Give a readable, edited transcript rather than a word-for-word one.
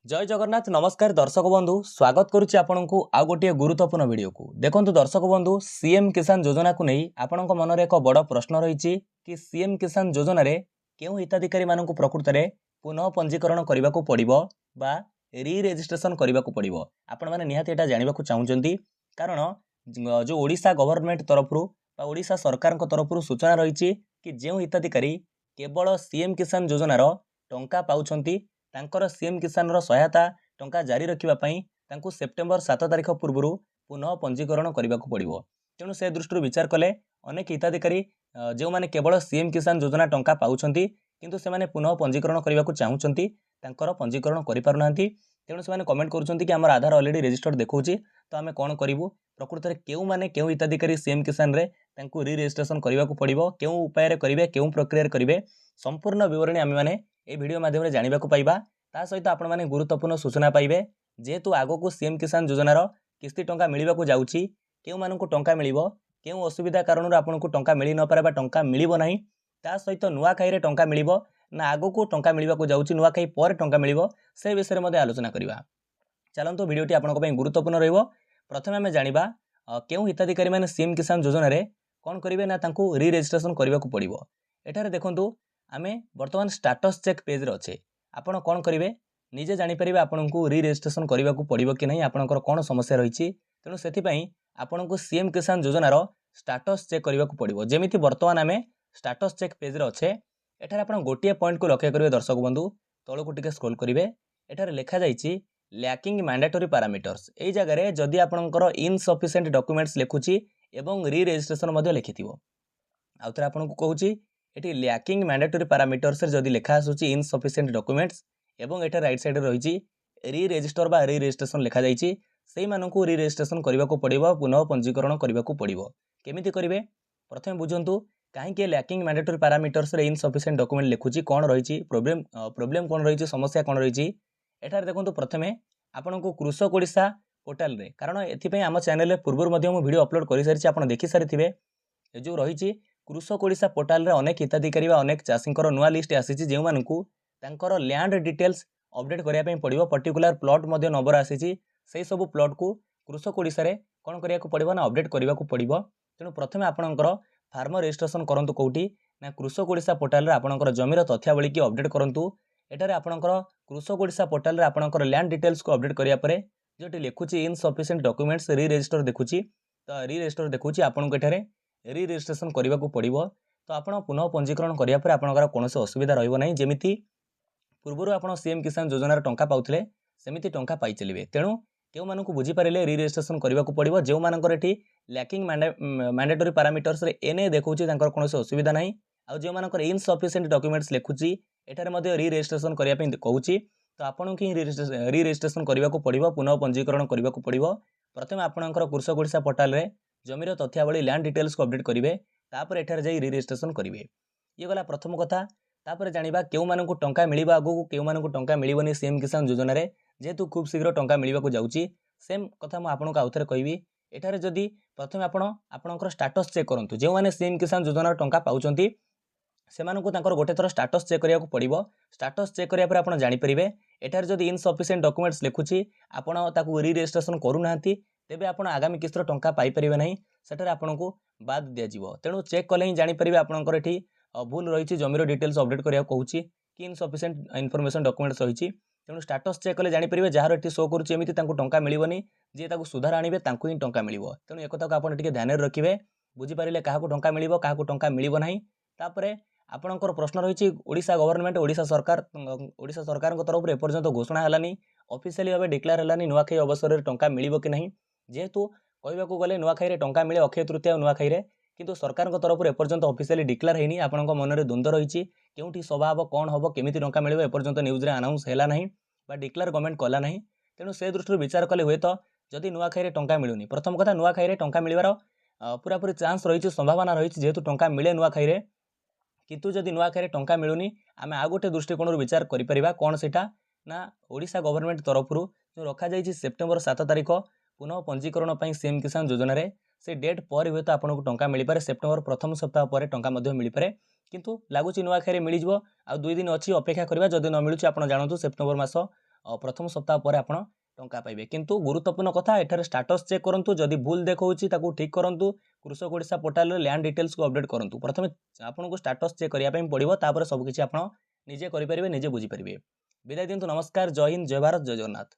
जय जगन्नाथ नमस्कार दर्शक बंधु स्वागत करुच्ची आपंको आउ गोटे गुरुत्वपूर्ण वीडियो को देखो दर्शक बंधु सीएम किसान योजना को नहीं आपण मन में एक बड़ प्रश्न रही कि सीएम किसान योजना रे केउ हिताधिकारी मानक प्रकृत में पुनः पंजीकरण करने को पड़ो बा रि रेजिस्ट्रेशन करने को पड़ो आपण मैंने निहाती एटा जानवा चाहूँगी कारण जो ओडिशा गवर्नमेंट तरफ ओडिशा सरकार तरफ सूचना रही कि जो हिताधिकारी केवल सीएम किसान योजनार टंका पाउछंती तांकर सीएम किसान रो सहायता टंका जारी रखा सेप्टेम्बर 7 तारिख पूर्व पुनः पंजीकरण करने को पड़ो। तेणु से दृष्टि विचार कले अनेक हिताधिकारी जो मैंने केवल सीएम किसान योजना टंका पाउछंती किंतु से माने पुनः पंजीकरण करने को चाहूँगी तांकर पंजीकरण करि पारुनांती। तेणु से कमेंट करुछंती कि हमर आधार ऑलरेडी रजिस्टर्ड देखौछि तो आमे कोन करिवु प्रकृत रे केउ माने केउ हिताधिकारी सीएम किसान रे तांकु रि रजिस्ट्रेशन करने को पड़ो केउ उपाय रे करिवे केउ प्रक्रिया रे करिवे संपूर्ण विवरणी आमे माने ए वीडियो माध्यम रे जानिबा को पाइबा। ता सहित आपण माने गुरुत्वपूर्ण सूचना पाइबे जेहेतु आगो को सीएम किसान योजनार किस्ती टंका मिलवा को जाउछि केउ मानकु टंका मिलिबो केउ असुविधा कारण आपनको टंका मिली न पारे बा टंका मिलिबो नाही ता सहित नुआ खाई रे टंका मिलिबो ना आगो को टंका मिलवा को जाउछि नुआ खाई पर टंका मिलिबो से विषय मध्ये आलोचना करिबा। चलंतु वीडियोटी आपनको पई गुरुत्वपूर्ण रहइबो। प्रथमे हमें जानिबा केउ हिताधिकारी माने सीएम किसान योजना रे कोन करिवे ना तांकु रि रजिस्ट्रेशन करबा को पड़िबो। एठारे देखंतु आमे वर्तमान स्टेटस चेक पेज रे अछि आपण कोन करिवे निजे जानि परिबे आपनको रि रजिस्ट्रेशन करबा को पड़िबो कि नहीं आपनकर कोन समस्या रहिछि। तेनु सेति पई आपनको सीएम किसान योजना रो स्टेटस चेक करबा को पड़िबो। जेमिति वर्तमान आमे स्टेटस चेक पेज रे अछि एठारे आपण गोटिए पॉइंट को लक्ष्य करिवे दर्शक बंधु तळो को टिके स्क्रॉल करिवे एठारे लेखा जाइछि लैकिंग मैंडेटरी पैरामीटर्स एई जगह रे जदी आपनकर इनसफिशिएंट डॉक्यूमेंट्स लेखुछि एवं रि रजिस्ट्रेशन मध्ये लिखिथिबो आउथरे आपनको कहूछि एटी लैकिंग मैंडेटरी पैरामीटर्स रे जदी लेखा आसुछि इनसफिशिएंट डॉक्यूमेंट्स एवं एटा राइट साइड रही रि रजिस्टर बा रि रजिस्ट्रेशन लिखा जाइछि सेही मानकु रि रजिस्ट्रेशन करबा को पड़िबो पुनः पंजीकरण करबा को पड़िबो। केमिति करिवे प्रथमे बुझंतु काहे के लैकिंग मैंडेटरी पैरामीटर्स रे इनसफिशिएंट डॉक्यूमेंट लिखुछि कोन रहिछि प्रॉब्लम कोन रहिछि समस्या कोन रहिछि। एठार देखंतु प्रथमे आपनको कृषक ओडिशा पोर्टल रे कारण एथि पई हम चैनल रे पूर्व मध्ये हम वीडियो अपलोड करि सारिछि आपण देखि सारिथिबे जो रहिछि कृषक ओडिशा पोर्टल रे अनेक हिताधिकारी बा अनेक चाषींकर नुआ लिस्ट आसीछि जे मानकु तांकर लैंड डिटेल्स अपडेट करिया पई पड़िबो पर्टिकुलर प्लॉट मध्ये नंबर आसीछि सेही सब प्लॉट को कृषक ओडिशा रे कोन करिया को पड़िबो ना अपडेट करिया को पड़िबो। तेनु प्रथमे आपनकर फार्मर रजिस्ट्रेशन करंतु कोठी ना कृषक ओडिशा पोर्टल रे आपनकर जमीर तथ्यावली की अपडेट करंतु एटारे आपनकर कृषक ओडिशा पोर्टल रे आपनकर लैंड डिटेल्स को अपडेट करिया परे जोटी लिखुछि इनसफिशिएंट डॉक्यूमेंट्स रि रजिस्टर देखुछि तो रि रजिस्टर देखुछि आपनको एठारे रि रजिस्ट्रेशन करबा को पड़िबो। तो आपण पुनः पंजीकरण करिया परे आपनकर कोनोसे असुविधा रहइबो नाही जेमिति पूर्व आप सीएम किसान योजनार टंका पाउथिले सेमिति टंका पाई चलिए। तेणु केउ मानकु बुझी पारिले रि रजिस्ट्रेशन करबा को पड़िबो जो मानकर एठी लैकिंग मैंडेटरी पैरामीटर्स रे एने देखौछि तांकर कोनोसे असुविधा नाही आ जो मानकर इनसफिशिएंट डॉक्यूमेंट्स लिखुछि एठारे मध्ये रि रजिस्ट्रेशन करिया पई कहूछि तो आपन कि रि रजिस्ट्रेशन करबा को पड़िबो पुनः पंजीकरण करबा को पड़िबो। प्रथमे आपनकर कृषक ओडिशा पोर्टल रे जमीर तथ्यावली लैंड डिटेल्स को अपडेट करिवे तापर एठारे जाई रि रजिस्ट्रेशन करिवे। ये गला प्रथम कथा तापर जानिबा केउ मानकु टंका मिलिबा आगु केउ मानकु टंका मिलिबोनी सीएम किसान योजना रे जेतु खूब शीघ्र टंका मिलिबा को जाउची सेम कथा म आपनको आउथरे कहबी। एठारे जदी प्रथमे आपनकर स्टेटस चेक करंतु जे माने सीएम किसान योजना टंका पाउचंती सेमानकु तांकर गोटे थर स्टेटस चेक करिया को पड़िबो। स्टेटस चेक करिया पर आपण जानि परिबे एठारे जदी इनसफिशिएंट डॉक्यूमेंट्स लिखुची आपण ताकू रि रजिस्ट्रेशन करू नाहंती तेबे आपण आगामी किस्तर टंका पाई परिबे नाही सेठारे आपनको बाद दिया जिवो। तेणु चेक कले ही जानि परिबे आपनकर एठी भूल रही जमीर डिटेल्स अपडेट करिया कहूछि कि इनसफिशिएंट इनफॉरमेशन डॉक्यूमेंट्स रही। तेणु स्टेटस चेक कले जानि परिबे जहार एठी शो करूछि एमिति तांकु टंका मिलिबोनी जे ताकु सुधार आनिबे तांकु ही टंका मिलिबो। तेणु एक कथा को आपण टिके ध्यान रखिबे बुझी पारिले काहाकु टंका मिलिबो काहाकु टंका मिलिबो नाही। तापरे आपनकर प्रश्न रही ओडिशा गवर्नमेंट ओडिशा सरकार तरफ एपर्यंत घोषणा हलानी ऑफिशियली भाबे डिक्लेयर हलानी नुआखाई अवसर रे टंका मिलिबो कि नहीं जेहेतु कहबाकू गले नुआखाई रे टंका मिले अक्षय तृतीया और नुआखाई रे किंतु सरकार तरफ एपर्यंत ऑफिशियली डिक्लेयर हेनी आपनक मन रे द्वंद्व रही केउठी सभा हबो कोन हबो केमिति टंका मिलिबो एपर्यंत न्यूज रे अनाउंस हैला नहीं बा डिक्लेयर गवर्नमेंट कला नहीं। तेणु से दृष्टि विचार कले हुए तो जदि नुआखाई रे टंका मिलुनी प्रथम कथा नुआखाई रे टंका मिलिबार पूरा पूरी चांस रही संभावना रही जेहेतु टंका मिले नुआखाई रे किंतु जदि नुआखाई रे टंका मिलुनी आमे आ गोटे दृष्टिकोण विचार करि परिबा कोन सेटा ना ओडिशा गवर्नमेंट तरफ जो रखा जाइछि सेप्टेम्बर 7 तारिख पुनः पंजीकरण पई सीएम किसान योजना रे से डेट पर हुए तो आपको टंका मिल पारे सेप्टेम्बर प्रथम सप्ताह पर टंका मिल पारे किंतु लगुच नुआखाई मिल जाव आ 2 दिन अच्छी अपेक्षा करवा जदि न मिलूँ आप जानतु सेप्टेम्बर मास प्रथम सप्ताह पर आपण टंका पाइबे किंतु गुरुत्वपूर्ण कथा एठारे स्टेटस चेक करंतु जदि भूल देखौछि ताकू ठीक करंतु कृषक ओडिशा पोर्टल रे लैंड डिटेल्स को अपडेट करंतु प्रथमे आपन को स्टेटस चेक करिया पई पड़िबो तापर सब किछि आपण निजे करि परिबे निजे बुझी परिबे विदाय दिंतु नमस्कार जय हिंद जय भारत जय जगन्नाथ।